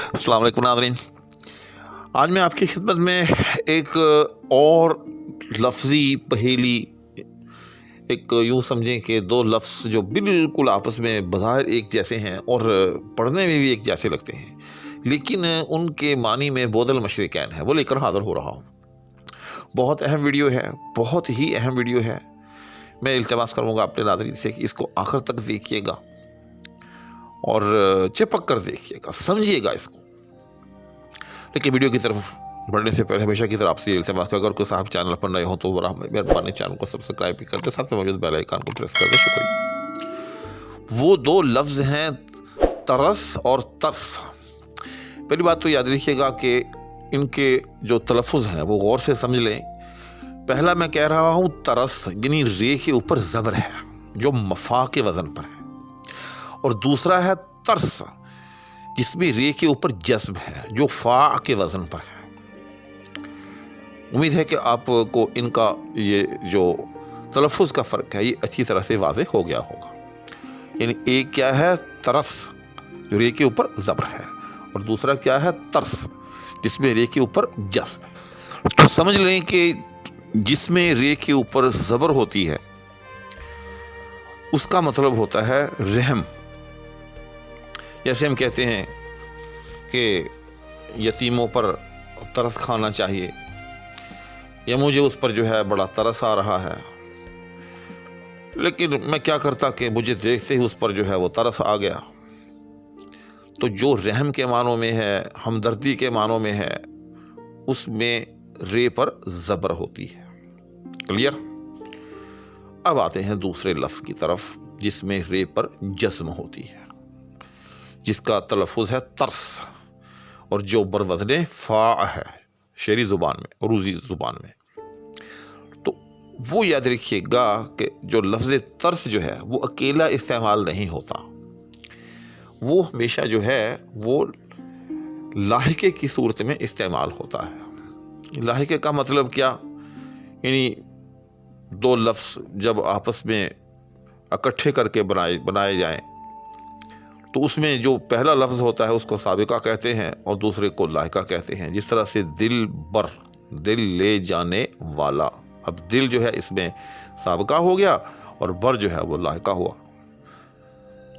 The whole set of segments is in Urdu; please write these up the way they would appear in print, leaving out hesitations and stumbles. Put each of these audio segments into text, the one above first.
السلام علیکم ناظرین، آج میں آپ کی خدمت میں ایک اور لفظی پہیلی، ایک یوں سمجھیں کہ دو لفظ جو بالکل آپس میں بظاہر ایک جیسے ہیں اور پڑھنے میں بھی ایک جیسے لگتے ہیں، لیکن ان کے معنی میں بعد المشرقین ہے، وہ لے کر حاضر ہو رہا ہوں۔ بہت اہم ویڈیو ہے، بہت ہی اہم ویڈیو ہے۔ میں التماس کروں گا اپنے ناظرین سے کہ اس کو آخر تک دیکھیے گا اور چپک کر دیکھیے گا، سمجھیے گا اس کو۔ لیکن ویڈیو کی طرف بڑھنے سے پہلے ہمیشہ کی طرح آپ سے التماس کہ اگر کوئی صاحب چینل پر نئے ہوں تو مہربانی چینل کو سبسکرائب بھی کر دیں، ساتھ میں موجود بیل آئیکن کو پریس کر دیں۔ شکریہ۔ وہ دو لفظ ہیں ترس اور ترس۔ پہلی بات تو یاد رکھیے گا کہ ان کے جو تلفظ ہیں وہ غور سے سمجھ لیں۔ پہلا میں کہہ رہا ہوں ترس، یعنی رے کے اوپر زبر ہے جو مفا کے وزن پر ہے، اور دوسرا ہے ترس جس میں رے کے اوپر جزم ہے جو فا کے وزن پر ہے۔ امید ہے کہ آپ کو ان کا یہ جو تلفظ کا فرق ہے یہ اچھی طرح سے واضح ہو گیا ہوگا۔ یعنی ایک کیا ہے ترس جو رے کے اوپر زبر ہے، اور دوسرا کیا ہے ترس جس میں رے کے اوپر جزم۔ تو سمجھ لیں کہ جس میں رے کے اوپر زبر ہوتی ہے اس کا مطلب ہوتا ہے رحم۔ جیسے ہم کہتے ہیں کہ یتیموں پر ترس کھانا چاہیے، یا مجھے اس پر جو ہے بڑا ترس آ رہا ہے، لیکن میں کیا کرتا کہ مجھے دیکھتے ہی اس پر جو ہے وہ ترس آ گیا۔ تو جو رحم کے معنوں میں ہے، ہمدردی کے معنوں میں ہے، اس میں رے پر زبر ہوتی ہے۔ کلیئر؟ اب آتے ہیں دوسرے لفظ کی طرف جس میں رے پر جزم ہوتی ہے، جس کا تلفظ ہے ترس، اور جو بروزن فا ہے شعری زبان میں، عروضی زبان میں۔ تو وہ یاد رکھیے گا کہ جو لفظ ترس جو ہے وہ اکیلا استعمال نہیں ہوتا، وہ ہمیشہ جو ہے وہ لاحقے کی صورت میں استعمال ہوتا ہے۔ لاحقے کا مطلب کیا؟ یعنی دو لفظ جب آپس میں اکٹھے کر کے بنائے جائیں تو اس میں جو پہلا لفظ ہوتا ہے اس کو سابقہ کہتے ہیں اور دوسرے کو لاحقہ کہتے ہیں۔ جس طرح سے دل بر، دل لے جانے والا، اب دل جو ہے اس میں سابقہ ہو گیا اور بر جو ہے وہ لاحقہ ہوا۔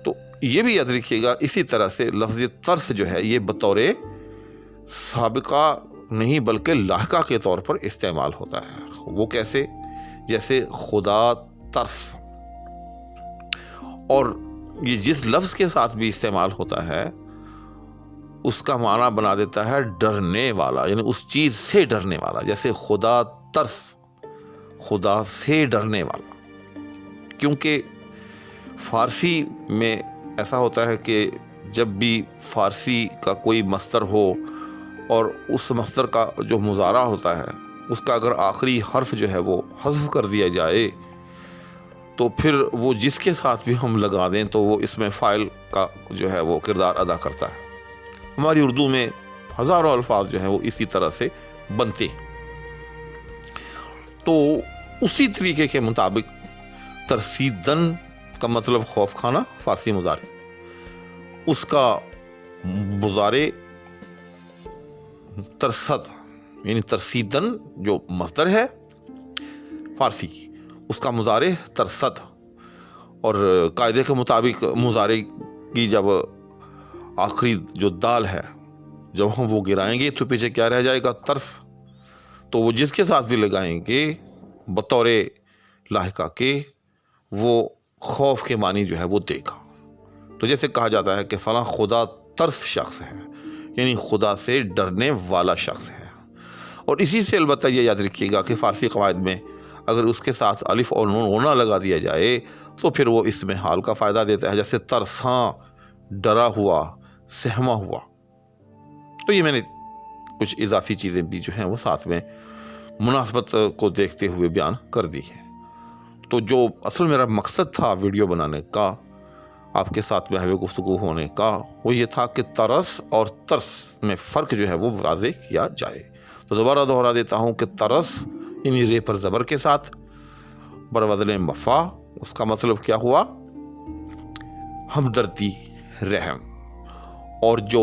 تو یہ بھی یاد رکھیے گا، اسی طرح سے لفظ ترس جو ہے یہ بطور سابقہ نہیں بلکہ لاحقہ کے طور پر استعمال ہوتا ہے۔ وہ کیسے؟ جیسے خدا ترس، اور یہ جس لفظ کے ساتھ بھی استعمال ہوتا ہے اس کا معنی بنا دیتا ہے ڈرنے والا، یعنی اس چیز سے ڈرنے والا۔ جیسے خدا ترس، خدا سے ڈرنے والا۔ کیونکہ فارسی میں ایسا ہوتا ہے کہ جب بھی فارسی کا کوئی مصدر ہو اور اس مصدر کا جو مضارع ہوتا ہے اس کا اگر آخری حرف جو ہے وہ حذف کر دیا جائے تو پھر وہ جس کے ساتھ بھی ہم لگا دیں تو وہ اس میں فاعل کا جو ہے وہ کردار ادا کرتا ہے۔ ہماری اردو میں ہزاروں الفاظ جو ہیں وہ اسی طرح سے بنتے۔ تو اسی طریقے کے مطابق ترسیدن کا مطلب خوف کھانا، فارسی مضارع، اس کا مضارع ترسد، یعنی ترسیدن جو مصدر ہے فارسی کی، اس کا مضارع ترسد، اور قاعدے کے مطابق مضارع کی جب آخری جو دال ہے جب ہم وہ گرائیں گے تو پیچھے کیا رہ جائے گا؟ ترس۔ تو وہ جس کے ساتھ بھی لگائیں گے بطور لاحقہ کے وہ خوف کے معنی جو ہے وہ دے گا۔ تو جیسے کہا جاتا ہے کہ فلاں خدا ترس شخص ہے، یعنی خدا سے ڈرنے والا شخص ہے۔ اور اسی سے البتہ یہ یاد رکھیے گا کہ فارسی قواعد میں اگر اس کے ساتھ الف اور نون ہونا لگا دیا جائے تو پھر وہ اس میں حال کا فائدہ دیتا ہے، جیسے ترساں، ڈرا ہوا، سہما ہوا۔ تو یہ میں نے کچھ اضافی چیزیں بھی جو ہیں وہ ساتھ میں مناسبت کو دیکھتے ہوئے بیان کر دی ہیں۔ تو جو اصل میرا مقصد تھا ویڈیو بنانے کا، آپ کے ساتھ محو گفتگو ہونے کا، وہ یہ تھا کہ ترس اور ترس میں فرق جو ہے وہ واضح کیا جائے۔ تو دوبارہ دہرا دیتا ہوں کہ ترس یعنی رے پر زبر کے ساتھ بروزن مفا، اس کا مطلب کیا ہوا؟ ہمدردی، رحم۔ اور جو